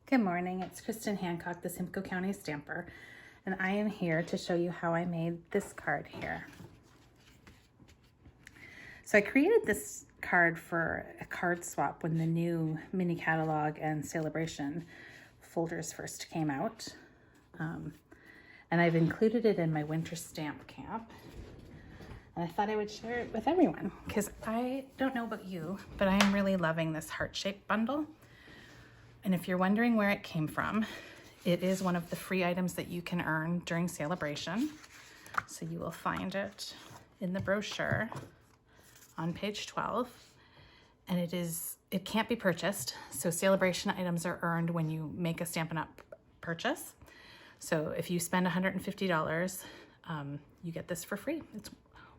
Good morning, it's Kristen Hancock, the Simcoe County Stamper, and I am here to show you how I made this card here. So I created this card for a card swap when the new mini catalog and Sale-A-Bration folders first came out. And I've included it in my winter stamp camp. And I thought I would share it with everyone because I don't know about you, but I am really loving this heart-shaped bundle. And if you're wondering where it came from, it is one of the free items that you can earn during Sale-A-Bration. So you will find it in the brochure on page 12. And it can't be purchased. So Sale-A-Bration items are earned when you make a Stampin' Up purchase. So if you spend $150, you get this for free. It's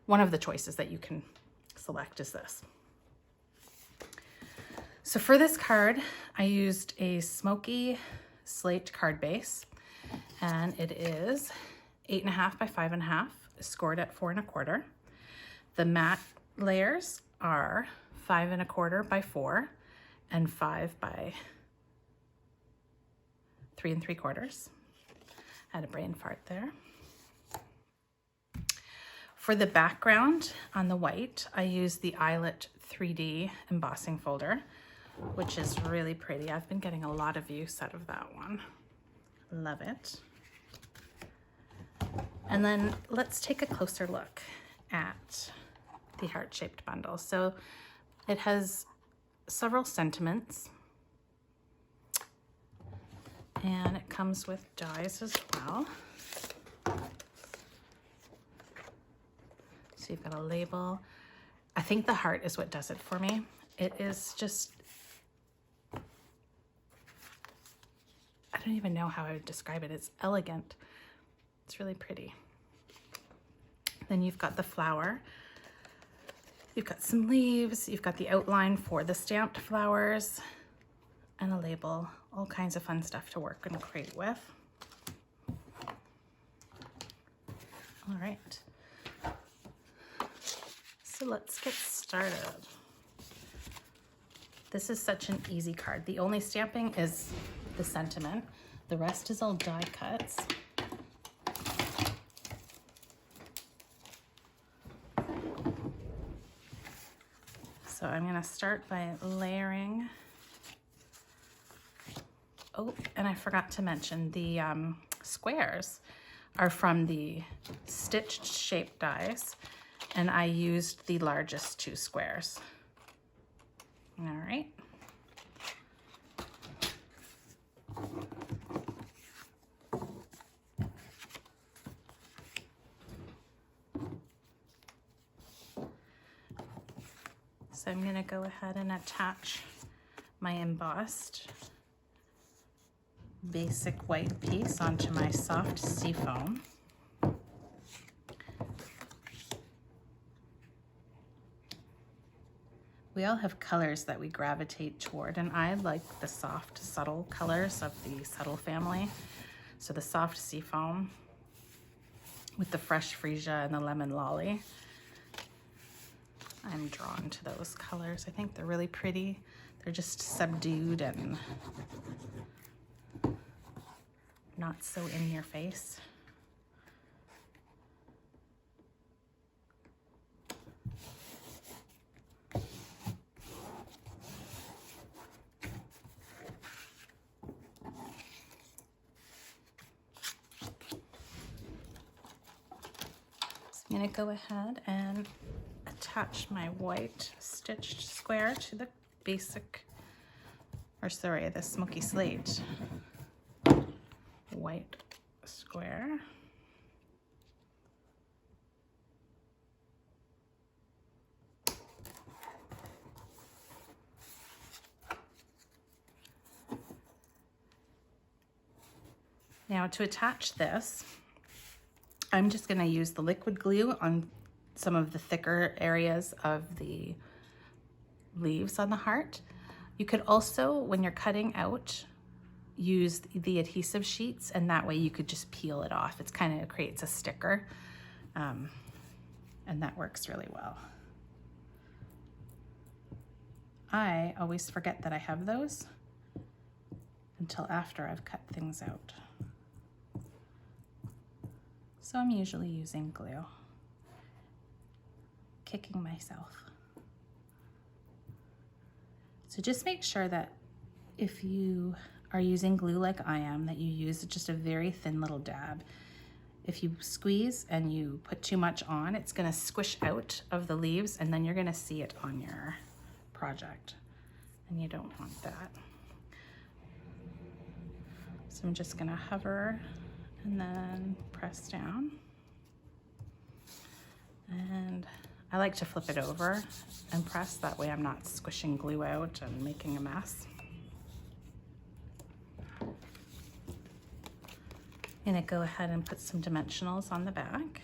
one of the choices that you can select is this. So for this card, I used a smoky slate card base, and it is 8.5 by 5.5, scored at 4 1/4. The matte layers are 5 1/4 by 4 and 5 by 3 3/4. I had a brain fart there. For the background on the white, I used the Eyelet 3D embossing folder, which is really pretty. I've been getting a lot of use out of that one. Love it. And then let's take a closer look at the heart-shaped bundle. So it has several sentiments, and it comes with dies as well. So you've got a label. I think the heart is what does it for me. It is just, I don't even know how I would describe it. It's elegant. It's really pretty. Then you've got the flower. You've got some leaves. You've got the outline for the stamped flowers and a label. All kinds of fun stuff to work and create with. All right. So let's get started. This is such an easy card. The only stamping is the sentiment. The rest is all die cuts. So I'm gonna start by layering. Oh, and I forgot to mention the squares are from the stitched shape dies, and I used the largest 2 squares. All right. So I'm gonna go ahead and attach my embossed basic white piece onto my soft Seafoam. We all have colors that we gravitate toward, and I like the soft, subtle colors of the subtle family. So the soft Seafoam with the fresh freesia and the lemon lolly. I'm drawn to those colors. I think they're really pretty. They're just subdued and not so in your face. I'm gonna go ahead and attach my white stitched square to the basic, or sorry, the smoky slate white square. Now to attach this, I'm just gonna use the liquid glue on some of the thicker areas of the leaves on the heart. You could also, when you're cutting out, use the adhesive sheets, and that way you could just peel it off. It's kind of creates a sticker, and that works really well. I always forget that I have those, until after I've cut things out. So I'm usually using glue. Kicking myself. So just make sure that if you are using glue like I am, that you use just a very thin little dab. If you squeeze and you put too much on, it's gonna squish out of the leaves and then you're gonna see it on your project. And you don't want that. So I'm just gonna hover and then press down. And I like to flip it over and press, that way I'm not squishing glue out and making a mess. I'm gonna go ahead and put some dimensionals on the back.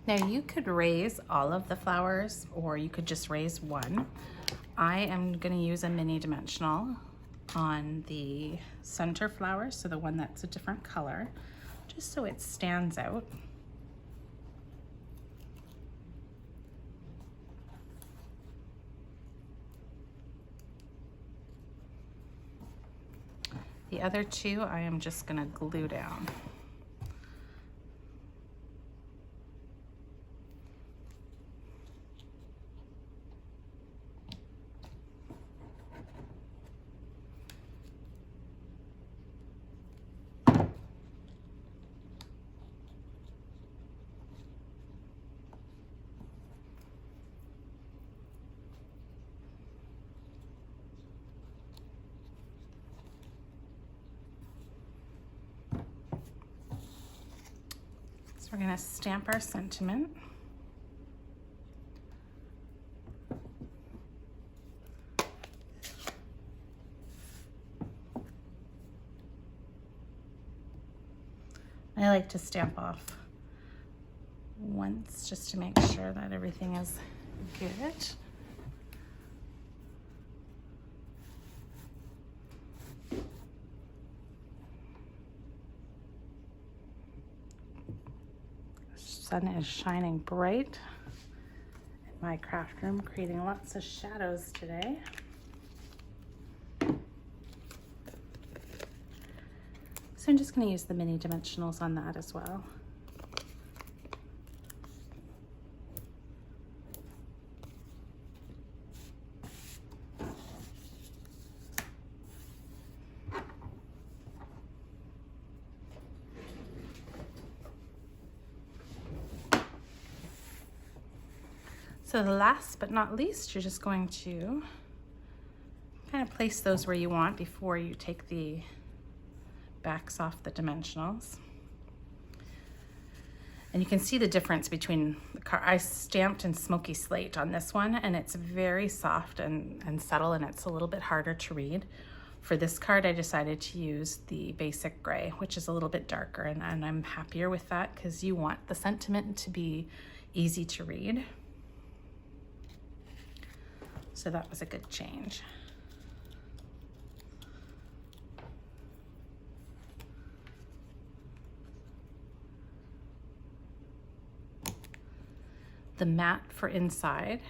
Now you could raise all of the flowers or you could just raise one. I am going to use a mini dimensional on the center flower, so the one that's a different color, just so it stands out. The other two I am just going to glue down. We're going to stamp our sentiment. I like to stamp off once just to make sure that everything is good. Sun is shining bright in my craft room, creating lots of shadows today. So I'm just going to use the mini dimensionals on that as well. So the last but not least, you're just going to kind of place those where you want before you take the backs off the dimensionals. And you can see the difference between the card. I stamped in smoky slate on this one, and it's very soft and subtle, and it's a little bit harder to read. For this card, I decided to use the basic gray, which is a little bit darker, and I'm happier with that because you want the sentiment to be easy to read. So that was a good change. The mat for inside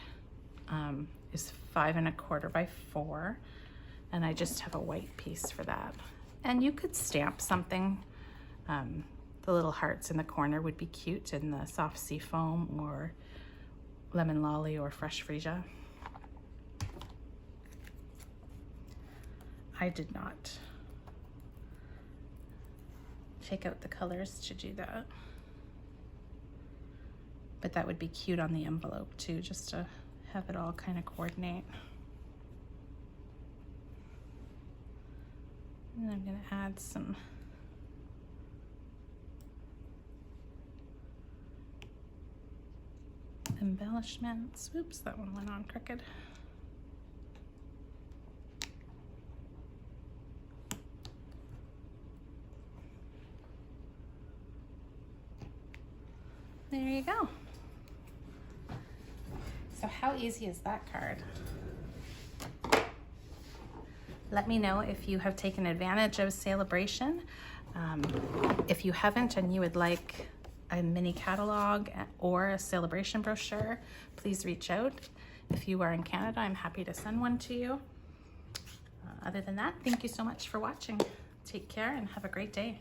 is 5 1/4 by 4, and I just have a white piece for that. And you could stamp something. The little hearts in the corner would be cute in the soft Seafoam or lemon lolly or fresh freesia. I did not take out the colors to do that. But that would be cute on the envelope too, just to have it all kind of coordinate. And I'm going to add some embellishments. Oops, that one went on crooked. There you go. So how How easy is that card? Let me know if you have taken advantage of Sale-A-Bration. If you haven't and you would like a mini catalog or a Sale-A-Bration brochure, please reach out. If you are in Canada, I'm happy to send one to you. Other than that, thank you so much for watching. Take care and have a great day.